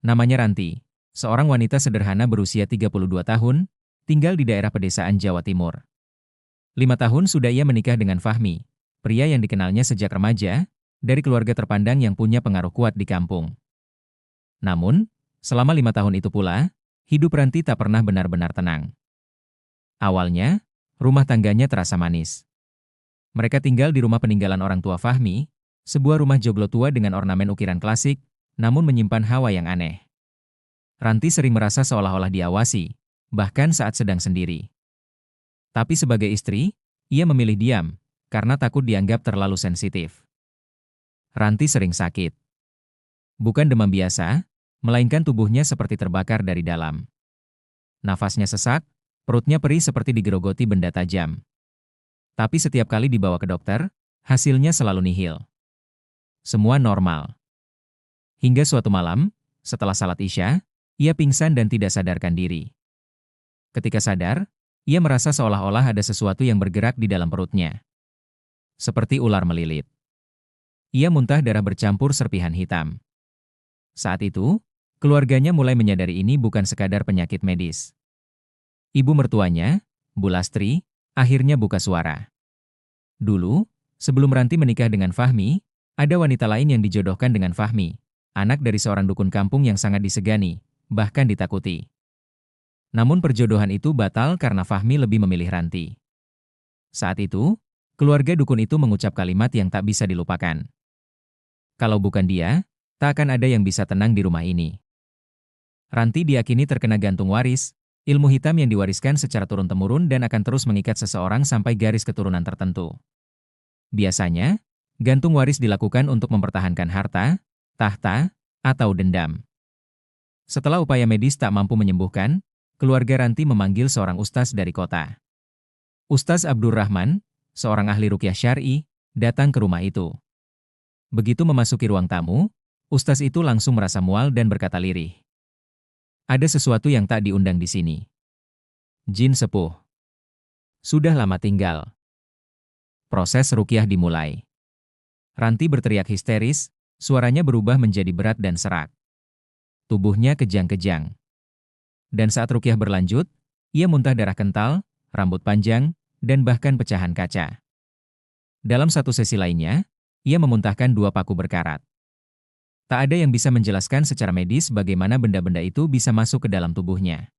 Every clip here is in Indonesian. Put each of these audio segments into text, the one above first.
Namanya Ranti, seorang wanita sederhana berusia 32 tahun, tinggal di daerah pedesaan Jawa Timur. 5 tahun sudah ia menikah dengan Fahmi, pria yang dikenalnya sejak remaja, dari keluarga terpandang yang punya pengaruh kuat di kampung. Namun, selama 5 tahun itu pula, hidup Ranti tak pernah benar-benar tenang. Awalnya, rumah tangganya terasa manis. Mereka tinggal di rumah peninggalan orang tua Fahmi, sebuah rumah joglo tua dengan ornamen ukiran klasik, namun menyimpan hawa yang aneh. Ranti sering merasa seolah-olah diawasi, bahkan saat sedang sendiri. Tapi sebagai istri, ia memilih diam, karena takut dianggap terlalu sensitif. Ranti sering sakit. Bukan demam biasa, melainkan tubuhnya seperti terbakar dari dalam. Nafasnya sesak, perutnya perih seperti digerogoti benda tajam. Tapi setiap kali dibawa ke dokter, hasilnya selalu nihil. Semua normal. Hingga suatu malam, setelah salat Isya, ia pingsan dan tidak sadarkan diri. Ketika sadar, ia merasa seolah-olah ada sesuatu yang bergerak di dalam perutnya. Seperti ular melilit. Ia muntah darah bercampur serpihan hitam. Saat itu, keluarganya mulai menyadari ini bukan sekadar penyakit medis. Ibu mertuanya, Bu Lastri, akhirnya buka suara. Dulu, sebelum Ranti menikah dengan Fahmi, ada wanita lain yang dijodohkan dengan Fahmi, anak dari seorang dukun kampung yang sangat disegani, bahkan ditakuti. Namun perjodohan itu batal karena Fahmi lebih memilih Ranti. Saat itu, keluarga dukun itu mengucap kalimat yang tak bisa dilupakan. Kalau bukan dia, tak akan ada yang bisa tenang di rumah ini. Ranti diyakini terkena gantung waris, ilmu hitam yang diwariskan secara turun-temurun dan akan terus mengikat seseorang sampai garis keturunan tertentu. Biasanya, gantung waris dilakukan untuk mempertahankan harta, tahta, atau dendam. Setelah upaya medis tak mampu menyembuhkan, keluarga Ranti memanggil seorang ustaz dari kota. Ustaz Abdurrahman, seorang ahli ruqyah syar'i, datang ke rumah itu. Begitu memasuki ruang tamu, ustaz itu langsung merasa mual dan berkata lirih. Ada sesuatu yang tak diundang di sini. Jin sepuh. Sudah lama tinggal. Proses ruqyah dimulai. Ranti berteriak histeris, suaranya berubah menjadi berat dan serak. Tubuhnya kejang-kejang. Dan saat ruqyah berlanjut, ia muntah darah kental, rambut panjang, dan bahkan pecahan kaca. Dalam satu sesi lainnya, ia memuntahkan 2 paku berkarat. Tak ada yang bisa menjelaskan secara medis bagaimana benda-benda itu bisa masuk ke dalam tubuhnya.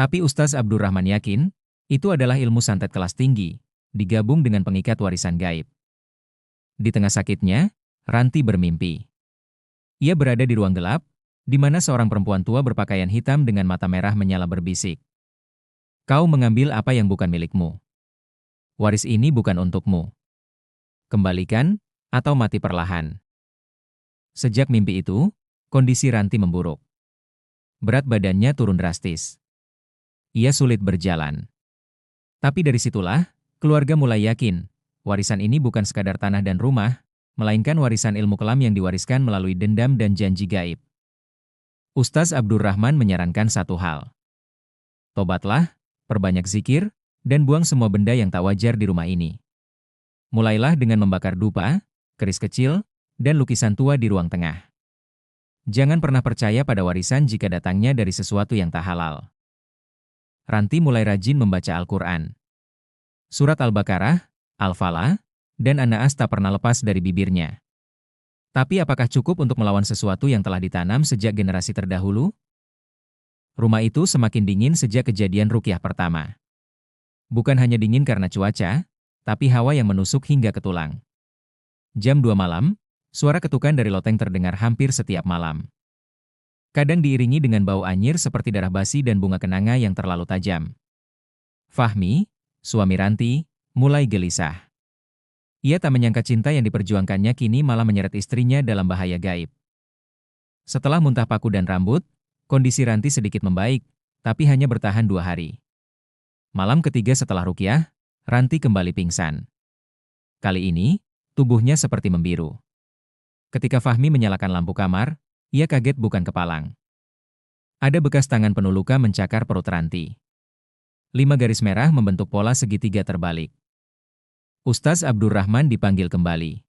Tapi Ustaz Abdurrahman yakin, itu adalah ilmu santet kelas tinggi, digabung dengan pengikat warisan gaib. Di tengah sakitnya, Ranti bermimpi. Ia berada di ruang gelap, di mana seorang perempuan tua berpakaian hitam dengan mata merah menyala berbisik. Kau mengambil apa yang bukan milikmu. Waris ini bukan untukmu. Kembalikan, atau mati perlahan. Sejak mimpi itu, kondisi Ranti memburuk. Berat badannya turun drastis. Ia sulit berjalan. Tapi dari situlah, keluarga mulai yakin, warisan ini bukan sekadar tanah dan rumah, melainkan warisan ilmu kelam yang diwariskan melalui dendam dan janji gaib. Ustaz Abdurrahman menyarankan satu hal. Tobatlah, perbanyak zikir, dan buang semua benda yang tak wajar di rumah ini. Mulailah dengan membakar dupa, keris kecil, dan lukisan tua di ruang tengah. Jangan pernah percaya pada warisan jika datangnya dari sesuatu yang tak halal. Ranti mulai rajin membaca Al-Quran. Surat Al-Baqarah, Al-Falah, dan An-Naas tak pernah lepas dari bibirnya. Tapi apakah cukup untuk melawan sesuatu yang telah ditanam sejak generasi terdahulu? Rumah itu semakin dingin sejak kejadian ruqyah pertama. Bukan hanya dingin karena cuaca, tapi hawa yang menusuk hingga ke tulang. Jam 2 malam, suara ketukan dari loteng terdengar hampir setiap malam. Kadang diiringi dengan bau anyir seperti darah basi dan bunga kenanga yang terlalu tajam. Fahmi, suami Ranti, mulai gelisah. Ia tak menyangka cinta yang diperjuangkannya kini malah menyeret istrinya dalam bahaya gaib. Setelah muntah paku dan rambut, kondisi Ranti sedikit membaik, tapi hanya bertahan 2 hari. Malam ketiga setelah ruqyah, Ranti kembali pingsan. Kali ini, tubuhnya seperti membiru. Ketika Fahmi menyalakan lampu kamar, ia kaget bukan kepalang. Ada bekas tangan penuh luka mencakar perut Ranti. 5 garis merah membentuk pola segitiga terbalik. Ustaz Abdurrahman dipanggil kembali.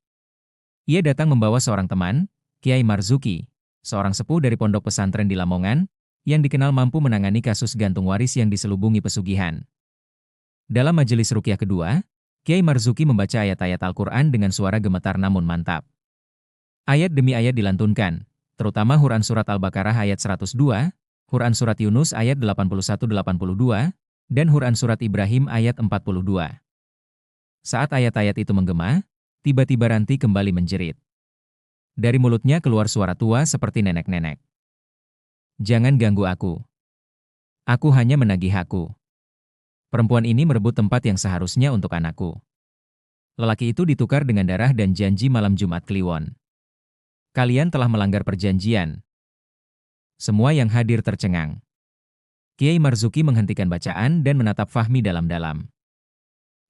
Ia datang membawa seorang teman, Kiai Marzuki, seorang sepuh dari pondok pesantren di Lamongan, yang dikenal mampu menangani kasus gantung waris yang diselubungi pesugihan. Dalam majelis ruqyah kedua, Kiai Marzuki membaca ayat-ayat Al-Quran dengan suara gemetar namun mantap. Ayat demi ayat dilantunkan, terutama Quran Surat Al-Baqarah ayat 102, Quran Surat Yunus ayat 81-82, dan Quran Surat Ibrahim ayat 42. Saat ayat-ayat itu menggema, tiba-tiba Ranti kembali menjerit. Dari mulutnya keluar suara tua seperti nenek-nenek. Jangan ganggu aku. Aku hanya menagih aku. Perempuan ini merebut tempat yang seharusnya untuk anakku. Lelaki itu ditukar dengan darah dan janji malam Jumat Kliwon. Kalian telah melanggar perjanjian. Semua yang hadir tercengang. Kiai Marzuki menghentikan bacaan dan menatap Fahmi dalam-dalam.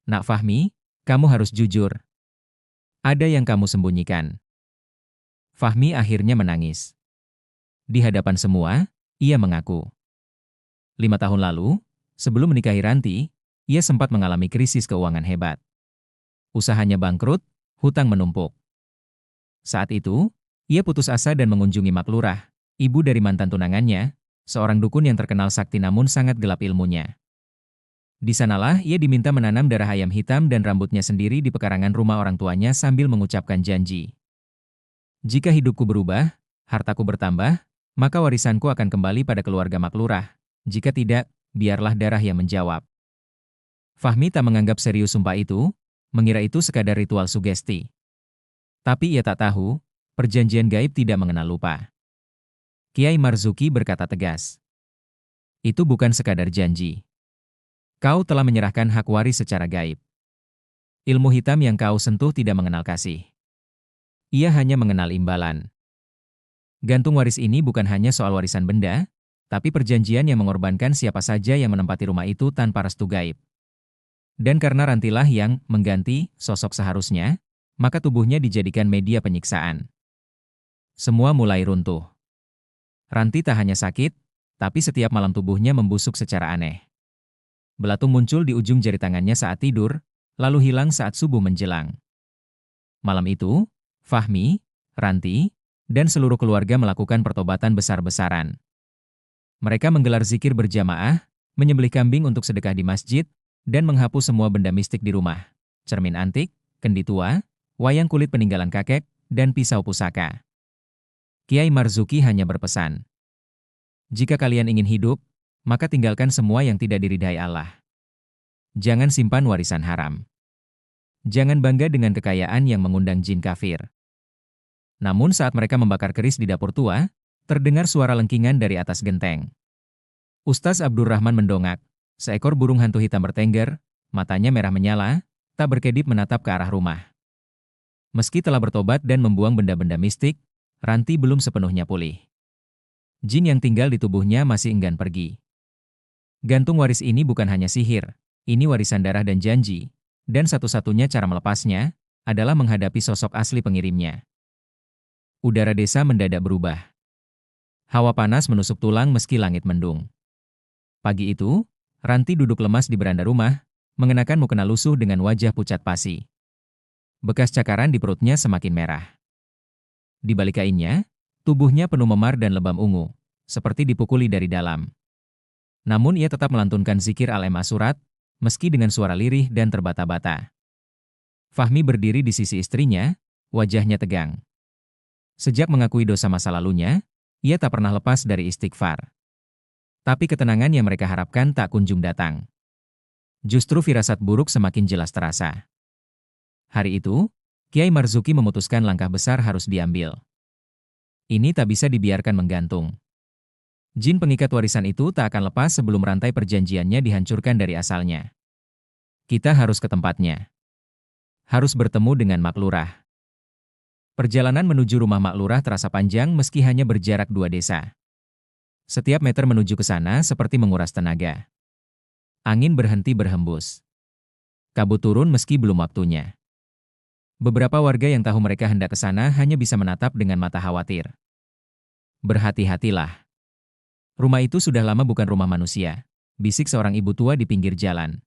Nak Fahmi, kamu harus jujur. Ada yang kamu sembunyikan. Fahmi akhirnya menangis. Di hadapan semua, ia mengaku. 5 tahun lalu, sebelum menikahi Ranti, ia sempat mengalami krisis keuangan hebat. Usahanya bangkrut, hutang menumpuk. Saat itu, ia putus asa dan mengunjungi Mak Lurah, ibu dari mantan tunangannya, seorang dukun yang terkenal sakti namun sangat gelap ilmunya. Di sanalah ia diminta menanam darah ayam hitam dan rambutnya sendiri di pekarangan rumah orang tuanya sambil mengucapkan janji. Jika hidupku berubah, hartaku bertambah, maka warisanku akan kembali pada keluarga Mak Lurah. Jika tidak, biarlah darah yang menjawab. Fahmi tak menganggap serius sumpah itu, mengira itu sekadar ritual sugesti. Tapi ia tak tahu, perjanjian gaib tidak mengenal lupa. Kiai Marzuki berkata tegas. Itu bukan sekadar janji. Kau telah menyerahkan hak waris secara gaib. Ilmu hitam yang kau sentuh tidak mengenal kasih. Ia hanya mengenal imbalan. Gantung waris ini bukan hanya soal warisan benda, tapi perjanjian yang mengorbankan siapa saja yang menempati rumah itu tanpa restu gaib. Dan karena Rantilah yang mengganti sosok seharusnya, maka tubuhnya dijadikan media penyiksaan. Semua mulai runtuh. Ranti tak hanya sakit, tapi setiap malam tubuhnya membusuk secara aneh. Belatung muncul di ujung jari tangannya saat tidur, lalu hilang saat subuh menjelang. Malam itu, Fahmi, Ranti, dan seluruh keluarga melakukan pertobatan besar-besaran. Mereka menggelar zikir berjamaah, menyembelih kambing untuk sedekah di masjid, dan menghapus semua benda mistik di rumah. Cermin antik, kendi tua, wayang kulit peninggalan kakek, dan pisau pusaka. Kiai Marzuki hanya berpesan. Jika kalian ingin hidup, maka tinggalkan semua yang tidak diridhai Allah. Jangan simpan warisan haram. Jangan bangga dengan kekayaan yang mengundang jin kafir. Namun saat mereka membakar keris di dapur tua, terdengar suara lengkingan dari atas genteng. Ustaz Abdurrahman mendongak, seekor burung hantu hitam bertengger, matanya merah menyala, tak berkedip menatap ke arah rumah. Meski telah bertobat dan membuang benda-benda mistik, Ranti belum sepenuhnya pulih. Jin yang tinggal di tubuhnya masih enggan pergi. Gantung waris ini bukan hanya sihir, ini warisan darah dan janji, dan satu-satunya cara melepasnya adalah menghadapi sosok asli pengirimnya. Udara desa mendadak berubah. Hawa panas menusuk tulang meski langit mendung. Pagi itu, Ranti duduk lemas di beranda rumah, mengenakan mukena lusuh dengan wajah pucat pasi. Bekas cakaran di perutnya semakin merah. Di balik kainnya, tubuhnya penuh memar dan lebam ungu, seperti dipukuli dari dalam. Namun ia tetap melantunkan zikir al-Ema surat, meski dengan suara lirih dan terbata-bata. Fahmi berdiri di sisi istrinya, wajahnya tegang. Sejak mengakui dosa masa lalunya, ia tak pernah lepas dari istighfar. Tapi ketenangan yang mereka harapkan tak kunjung datang. Justru firasat buruk semakin jelas terasa. Hari itu, Kiai Marzuki memutuskan langkah besar harus diambil. Ini tak bisa dibiarkan menggantung. Jin pengikat warisan itu tak akan lepas sebelum rantai perjanjiannya dihancurkan dari asalnya. Kita harus ke tempatnya. Harus bertemu dengan Mak Lurah. Perjalanan menuju rumah Mak Lurah terasa panjang meski hanya berjarak 2 desa. Setiap meter menuju ke sana seperti menguras tenaga. Angin berhenti berhembus. Kabut turun meski belum waktunya. Beberapa warga yang tahu mereka hendak ke sana hanya bisa menatap dengan mata khawatir. Berhati-hatilah. Rumah itu sudah lama bukan rumah manusia, bisik seorang ibu tua di pinggir jalan.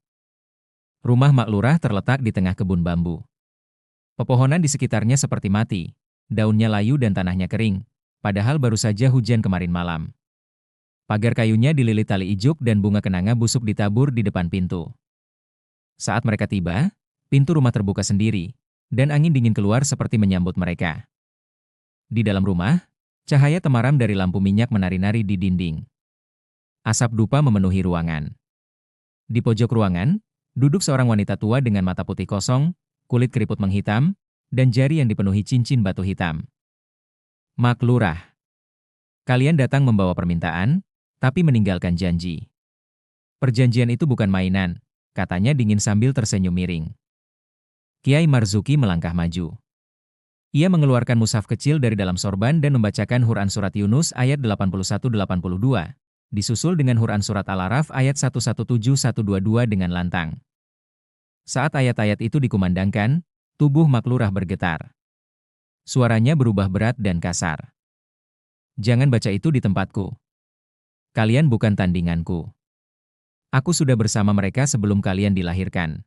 Rumah Mak Lurah terletak di tengah kebun bambu. Pepohonan di sekitarnya seperti mati, daunnya layu dan tanahnya kering, padahal baru saja hujan kemarin malam. Pagar kayunya dililit tali ijuk dan bunga kenanga busuk ditabur di depan pintu. Saat mereka tiba, pintu rumah terbuka sendiri, dan angin dingin keluar seperti menyambut mereka. Di dalam rumah, cahaya temaram dari lampu minyak menari-nari di dinding. Asap dupa memenuhi ruangan. Di pojok ruangan, duduk seorang wanita tua dengan mata putih kosong, kulit keriput menghitam, dan jari yang dipenuhi cincin batu hitam. Mak Lurah, kalian datang membawa permintaan, tapi meninggalkan janji. Perjanjian itu bukan mainan, katanya dingin sambil tersenyum miring. Kiai Marzuki melangkah maju. Ia mengeluarkan mushaf kecil dari dalam sorban dan membacakan Quran Surat Yunus ayat 81-82, disusul dengan Quran Surat Al-Araf ayat 117-122 dengan lantang. Saat ayat-ayat itu dikumandangkan, tubuh Mak Lurah bergetar. Suaranya berubah berat dan kasar. Jangan baca itu di tempatku. Kalian bukan tandinganku. Aku sudah bersama mereka sebelum kalian dilahirkan.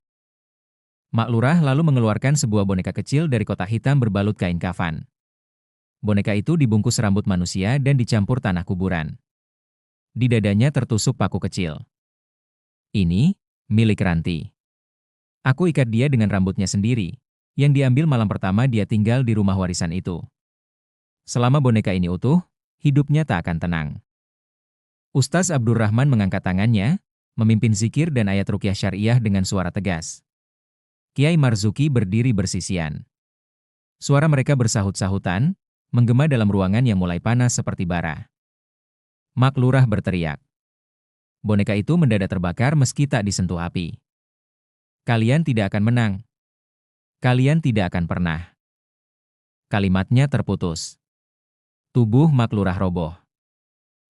Mak Lurah lalu mengeluarkan sebuah boneka kecil dari kotak hitam berbalut kain kafan. Boneka itu dibungkus rambut manusia dan dicampur tanah kuburan. Di dadanya tertusuk paku kecil. Ini milik Ranti. Aku ikat dia dengan rambutnya sendiri, yang diambil malam pertama dia tinggal di rumah warisan itu. Selama boneka ini utuh, hidupnya tak akan tenang. Ustaz Abdurrahman mengangkat tangannya, memimpin zikir dan ayat ruqyah syariah dengan suara tegas. Kiai Marzuki berdiri bersisian. Suara mereka bersahut-sahutan, menggema dalam ruangan yang mulai panas seperti bara. Mak Lurah berteriak. Boneka itu mendadak terbakar meski tak disentuh api. Kalian tidak akan menang. Kalian tidak akan pernah. Kalimatnya terputus. Tubuh Mak Lurah roboh.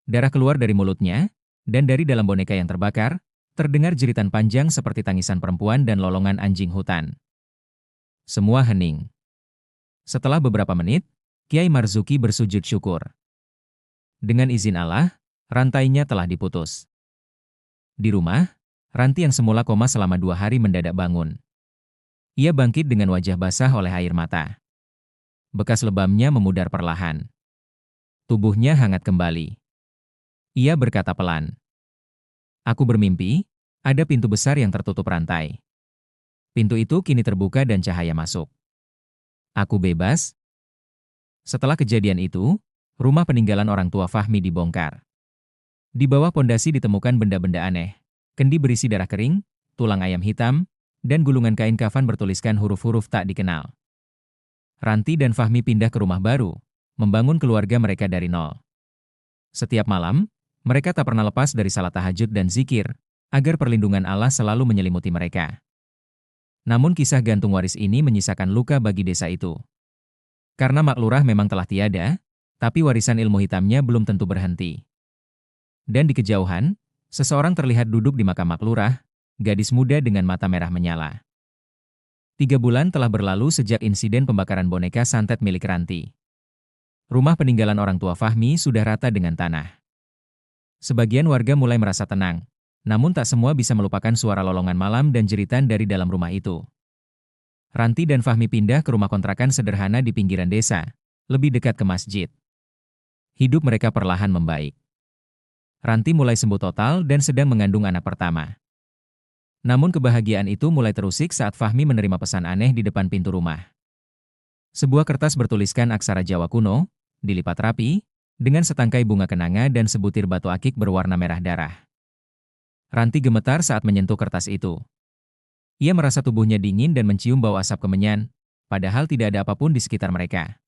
Darah keluar dari mulutnya, dan dari dalam boneka yang terbakar, terdengar jeritan panjang seperti tangisan perempuan dan lolongan anjing hutan. Semua hening. Setelah beberapa menit, Kiai Marzuki bersujud syukur. Dengan izin Allah, rantainya telah diputus. Di rumah, Ranti yang semula koma selama 2 hari mendadak bangun. Ia bangkit dengan wajah basah oleh air mata. Bekas lebamnya memudar perlahan. Tubuhnya hangat kembali. Ia berkata pelan. Aku bermimpi, ada pintu besar yang tertutup rantai. Pintu itu kini terbuka dan cahaya masuk. Aku bebas. Setelah kejadian itu, rumah peninggalan orang tua Fahmi dibongkar. Di bawah pondasi ditemukan benda-benda aneh. Kendi berisi darah kering, tulang ayam hitam, dan gulungan kain kafan bertuliskan huruf-huruf tak dikenal. Ranti dan Fahmi pindah ke rumah baru, membangun keluarga mereka dari nol. Setiap malam, mereka tak pernah lepas dari salat tahajud dan zikir, agar perlindungan Allah selalu menyelimuti mereka. Namun kisah gantung waris ini menyisakan luka bagi desa itu. Karena Mak Lurah memang telah tiada, tapi warisan ilmu hitamnya belum tentu berhenti. Dan di kejauhan, seseorang terlihat duduk di makam Mak Lurah, gadis muda dengan mata merah menyala. 3 bulan telah berlalu sejak insiden pembakaran boneka santet milik Ranti. Rumah peninggalan orang tua Fahmi sudah rata dengan tanah. Sebagian warga mulai merasa tenang, namun tak semua bisa melupakan suara lolongan malam dan jeritan dari dalam rumah itu. Ranti dan Fahmi pindah ke rumah kontrakan sederhana di pinggiran desa, lebih dekat ke masjid. Hidup mereka perlahan membaik. Ranti mulai sembuh total dan sedang mengandung anak pertama. Namun kebahagiaan itu mulai terusik saat Fahmi menerima pesan aneh di depan pintu rumah. Sebuah kertas bertuliskan aksara Jawa kuno, dilipat rapi, dengan setangkai bunga kenanga dan sebutir batu akik berwarna merah darah. Ranti gemetar saat menyentuh kertas itu. Ia merasa tubuhnya dingin dan mencium bau asap kemenyan, padahal tidak ada apapun di sekitar mereka.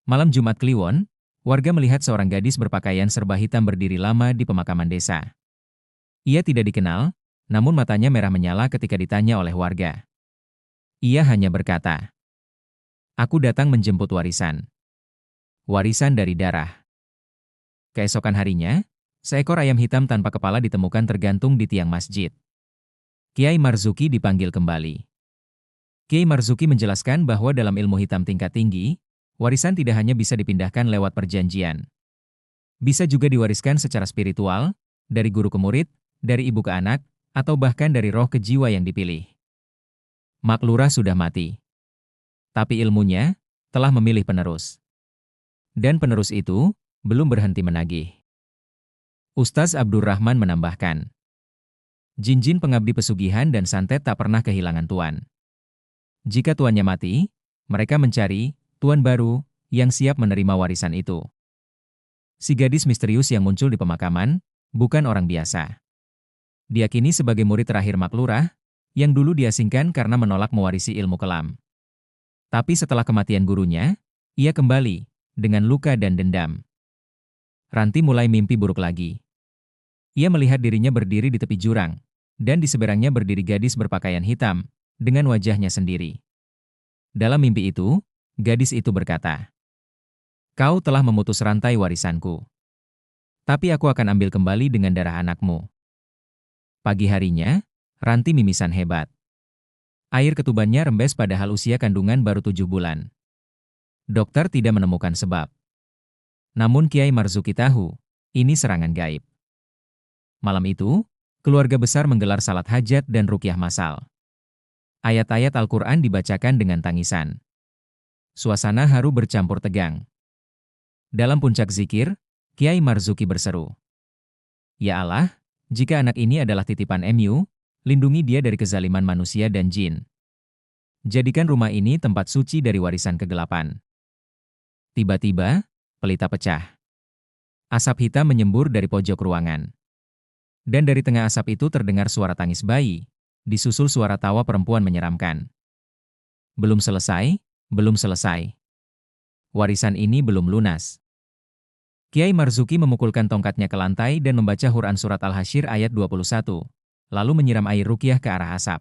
Malam Jumat Kliwon, warga melihat seorang gadis berpakaian serba hitam berdiri lama di pemakaman desa. Ia tidak dikenal, namun matanya merah menyala ketika ditanya oleh warga. Ia hanya berkata, "Aku datang menjemput warisan. Warisan dari darah." Keesokan harinya, seekor ayam hitam tanpa kepala ditemukan tergantung di tiang masjid. Kiai Marzuki dipanggil kembali. Kiai Marzuki menjelaskan bahwa dalam ilmu hitam tingkat tinggi, warisan tidak hanya bisa dipindahkan lewat perjanjian. Bisa juga diwariskan secara spiritual, dari guru ke murid, dari ibu ke anak, atau bahkan dari roh ke jiwa yang dipilih. Mak Lurah sudah mati. Tapi ilmunya telah memilih penerus. Dan penerus itu belum berhenti menagih. Ustaz Abdurrahman menambahkan, jin-jin pengabdi pesugihan dan santet tak pernah kehilangan tuan. Jika tuannya mati, mereka mencari tuan baru yang siap menerima warisan itu. Si gadis misterius yang muncul di pemakaman bukan orang biasa. Dia kini sebagai murid terakhir Mak Lurah yang dulu diasingkan karena menolak mewarisi ilmu kelam. Tapi setelah kematian gurunya, ia kembali dengan luka dan dendam. Ranti mulai mimpi buruk lagi. Ia melihat dirinya berdiri di tepi jurang, dan di seberangnya berdiri gadis berpakaian hitam, dengan wajahnya sendiri. Dalam mimpi itu, gadis itu berkata, "Kau telah memutus rantai warisanku. Tapi aku akan ambil kembali dengan darah anakmu." Pagi harinya, Ranti mimisan hebat. Air ketubannya rembes padahal usia kandungan baru 7 bulan. Dokter tidak menemukan sebab. Namun Kiai Marzuki tahu, ini serangan gaib. Malam itu, keluarga besar menggelar salat hajat dan ruqyah massal. Ayat-ayat Al-Quran dibacakan dengan tangisan. Suasana haru bercampur tegang. Dalam puncak zikir, Kiai Marzuki berseru, "Ya Allah, jika anak ini adalah titipan MU, lindungi dia dari kezaliman manusia dan jin. Jadikan rumah ini tempat suci dari warisan kegelapan." Tiba-tiba, pelita pecah. Asap hitam menyembur dari pojok ruangan. Dan dari tengah asap itu terdengar suara tangis bayi, disusul suara tawa perempuan menyeramkan. Belum selesai, belum selesai. Warisan ini belum lunas. Kiai Marzuki memukulkan tongkatnya ke lantai dan membaca Quran surat Al-Hasyr ayat 21, lalu menyiram air ruqyah ke arah asap.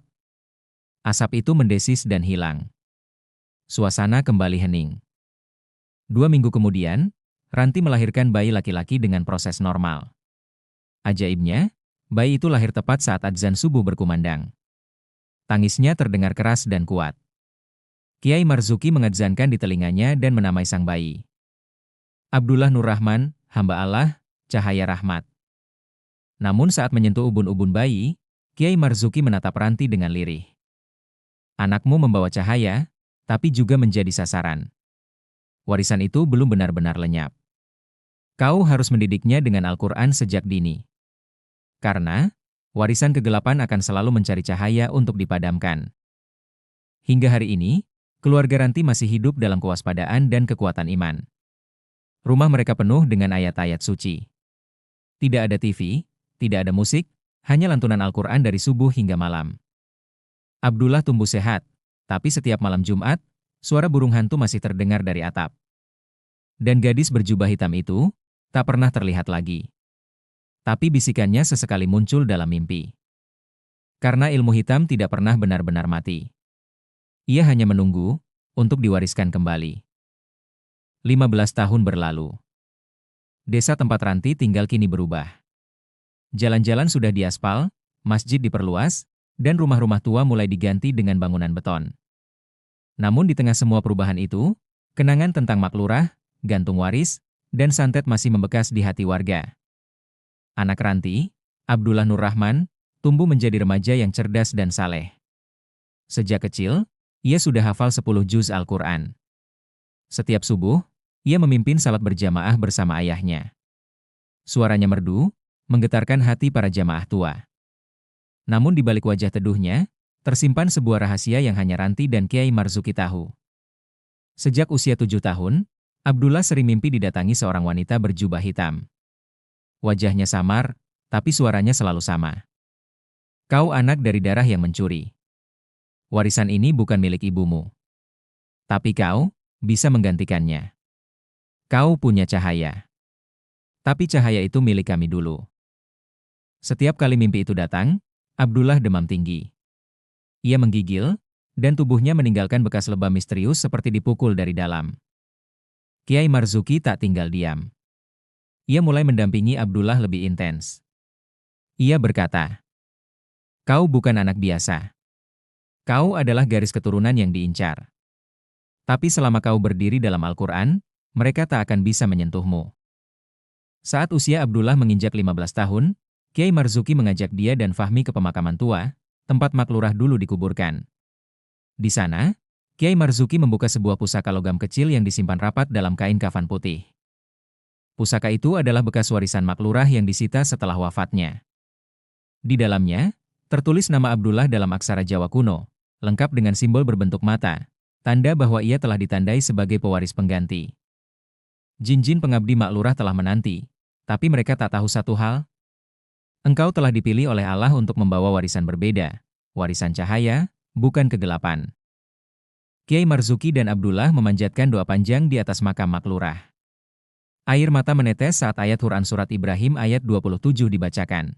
Asap itu mendesis dan hilang. Suasana kembali hening. 2 minggu kemudian, Ranti melahirkan bayi laki-laki dengan proses normal. Ajaibnya, bayi itu lahir tepat saat adzan subuh berkumandang. Tangisnya terdengar keras dan kuat. Kiai Marzuki mengadzankan di telinganya dan menamai sang bayi. Abdullah Nur Rahman, hamba Allah, cahaya rahmat. Namun saat menyentuh ubun-ubun bayi, Kiai Marzuki menatap Ranti dengan lirih. Anakmu membawa cahaya, tapi juga menjadi sasaran. Warisan itu belum benar-benar lenyap. Kau harus mendidiknya dengan Al-Quran sejak dini. Karena, warisan kegelapan akan selalu mencari cahaya untuk dipadamkan. Hingga hari ini, keluarga Ranti masih hidup dalam kewaspadaan dan kekuatan iman. Rumah mereka penuh dengan ayat-ayat suci. Tidak ada TV, tidak ada musik, hanya lantunan Al-Quran dari subuh hingga malam. Abdullah tumbuh sehat, tapi setiap malam Jumat, suara burung hantu masih terdengar dari atap. Dan gadis berjubah hitam itu tak pernah terlihat lagi. Tapi bisikannya sesekali muncul dalam mimpi. Karena ilmu hitam tidak pernah benar-benar mati. Ia hanya menunggu untuk diwariskan kembali. 15 tahun berlalu. Desa tempat Ranti tinggal kini berubah. Jalan-jalan sudah diaspal, masjid diperluas, dan rumah-rumah tua mulai diganti dengan bangunan beton. Namun di tengah semua perubahan itu, kenangan tentang Mak Lurah, gantung waris, dan santet masih membekas di hati warga. Anak Ranti, Abdullah Nur Rahman, tumbuh menjadi remaja yang cerdas dan saleh. Sejak kecil, ia sudah hafal 10 juz Al-Quran. Setiap subuh, ia memimpin salat berjamaah bersama ayahnya. Suaranya merdu, menggetarkan hati para jamaah tua. Namun di balik wajah teduhnya, tersimpan sebuah rahasia yang hanya Ranti dan Kiai Marzuki tahu. Sejak usia 7 tahun, Abdullah sering mimpi didatangi seorang wanita berjubah hitam. Wajahnya samar, tapi suaranya selalu sama. Kau anak dari darah yang mencuri. Warisan ini bukan milik ibumu. Tapi kau bisa menggantikannya. Kau punya cahaya. Tapi cahaya itu milik kami dulu. Setiap kali mimpi itu datang, Abdullah demam tinggi. Ia menggigil, dan tubuhnya meninggalkan bekas lebam misterius seperti dipukul dari dalam. Kiai Marzuki tak tinggal diam. Ia mulai mendampingi Abdullah lebih intens. Ia berkata, "Kau bukan anak biasa. Kau adalah garis keturunan yang diincar. Tapi selama kau berdiri dalam Al-Quran, mereka tak akan bisa menyentuhmu." Saat usia Abdullah menginjak 15 tahun, Kiai Marzuki mengajak dia dan Fahmi ke pemakaman tua, tempat Mak Lurah dulu dikuburkan. Di sana, Kiai Marzuki membuka sebuah pusaka logam kecil yang disimpan rapat dalam kain kafan putih. Pusaka itu adalah bekas warisan Mak Lurah yang disita setelah wafatnya. Di dalamnya, tertulis nama Abdullah dalam aksara Jawa kuno, lengkap dengan simbol berbentuk mata, tanda bahwa ia telah ditandai sebagai pewaris pengganti. Jin-jin pengabdi Mak Lurah telah menanti, tapi mereka tak tahu satu hal. Engkau telah dipilih oleh Allah untuk membawa warisan berbeda, warisan cahaya, bukan kegelapan. Kiai Marzuki dan Abdullah memanjatkan doa panjang di atas makam Mak Lurah. Air mata menetes saat ayat Quran Surat Ibrahim ayat 27 dibacakan.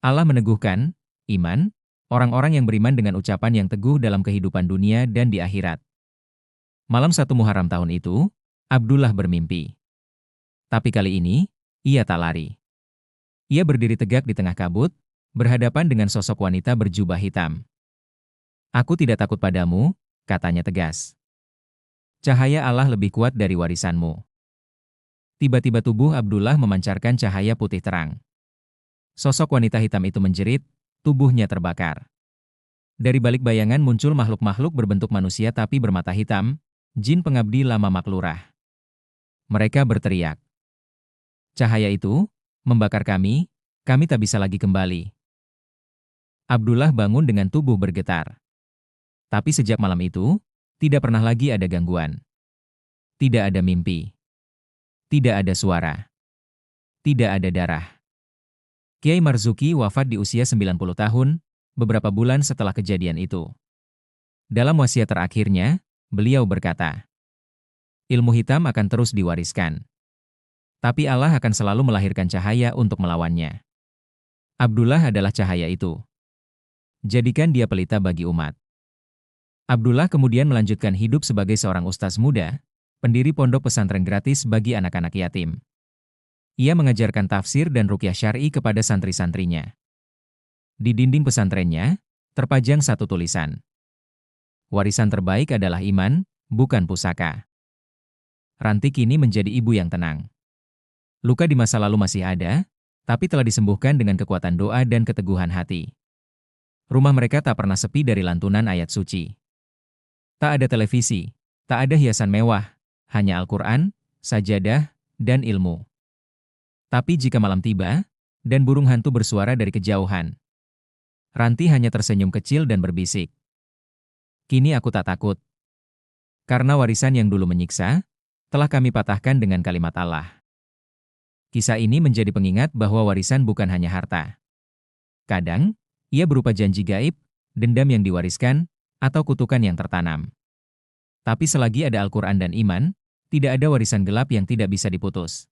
Allah meneguhkan, iman, orang-orang yang beriman dengan ucapan yang teguh dalam kehidupan dunia dan di akhirat. Malam 1 Muharram tahun itu, Abdullah bermimpi. Tapi kali ini, ia tak lari. Ia berdiri tegak di tengah kabut, berhadapan dengan sosok wanita berjubah hitam. Aku tidak takut padamu, katanya tegas. Cahaya Allah lebih kuat dari warisanmu. Tiba-tiba tubuh Abdullah memancarkan cahaya putih terang. Sosok wanita hitam itu menjerit, tubuhnya terbakar. Dari balik bayangan muncul makhluk-makhluk berbentuk manusia tapi bermata hitam, jin pengabdi lama Mak Lurah. Mereka berteriak. Cahaya itu membakar kami tak bisa lagi kembali. Abdullah bangun dengan tubuh bergetar. Tapi sejak malam itu, tidak pernah lagi ada gangguan. Tidak ada mimpi. Tidak ada suara. Tidak ada darah. Kiai Marzuki wafat di usia 90 tahun, beberapa bulan setelah kejadian itu. Dalam wasiat terakhirnya, beliau berkata, ilmu hitam akan terus diwariskan. Tapi Allah akan selalu melahirkan cahaya untuk melawannya. Abdullah adalah cahaya itu. Jadikan dia pelita bagi umat. Abdullah kemudian melanjutkan hidup sebagai seorang ustaz muda, pendiri pondok pesantren gratis bagi anak-anak yatim. Ia mengajarkan tafsir dan ruqyah syar'i kepada santri-santrinya. Di dinding pesantrennya, terpajang satu tulisan. Warisan terbaik adalah iman, bukan pusaka. Ranti kini menjadi ibu yang tenang. Luka di masa lalu masih ada, tapi telah disembuhkan dengan kekuatan doa dan keteguhan hati. Rumah mereka tak pernah sepi dari lantunan ayat suci. Tak ada televisi, tak ada hiasan mewah, hanya Al-Quran, sajadah, dan ilmu. Tapi jika malam tiba, dan burung hantu bersuara dari kejauhan, Ranti hanya tersenyum kecil dan berbisik. Kini aku tak takut. Karena warisan yang dulu menyiksa, telah kami patahkan dengan kalimat Allah. Kisah ini menjadi pengingat bahwa warisan bukan hanya harta. Kadang, ia berupa janji gaib, dendam yang diwariskan, atau kutukan yang tertanam. Tapi selagi ada Al-Quran dan iman, tidak ada warisan gelap yang tidak bisa diputus.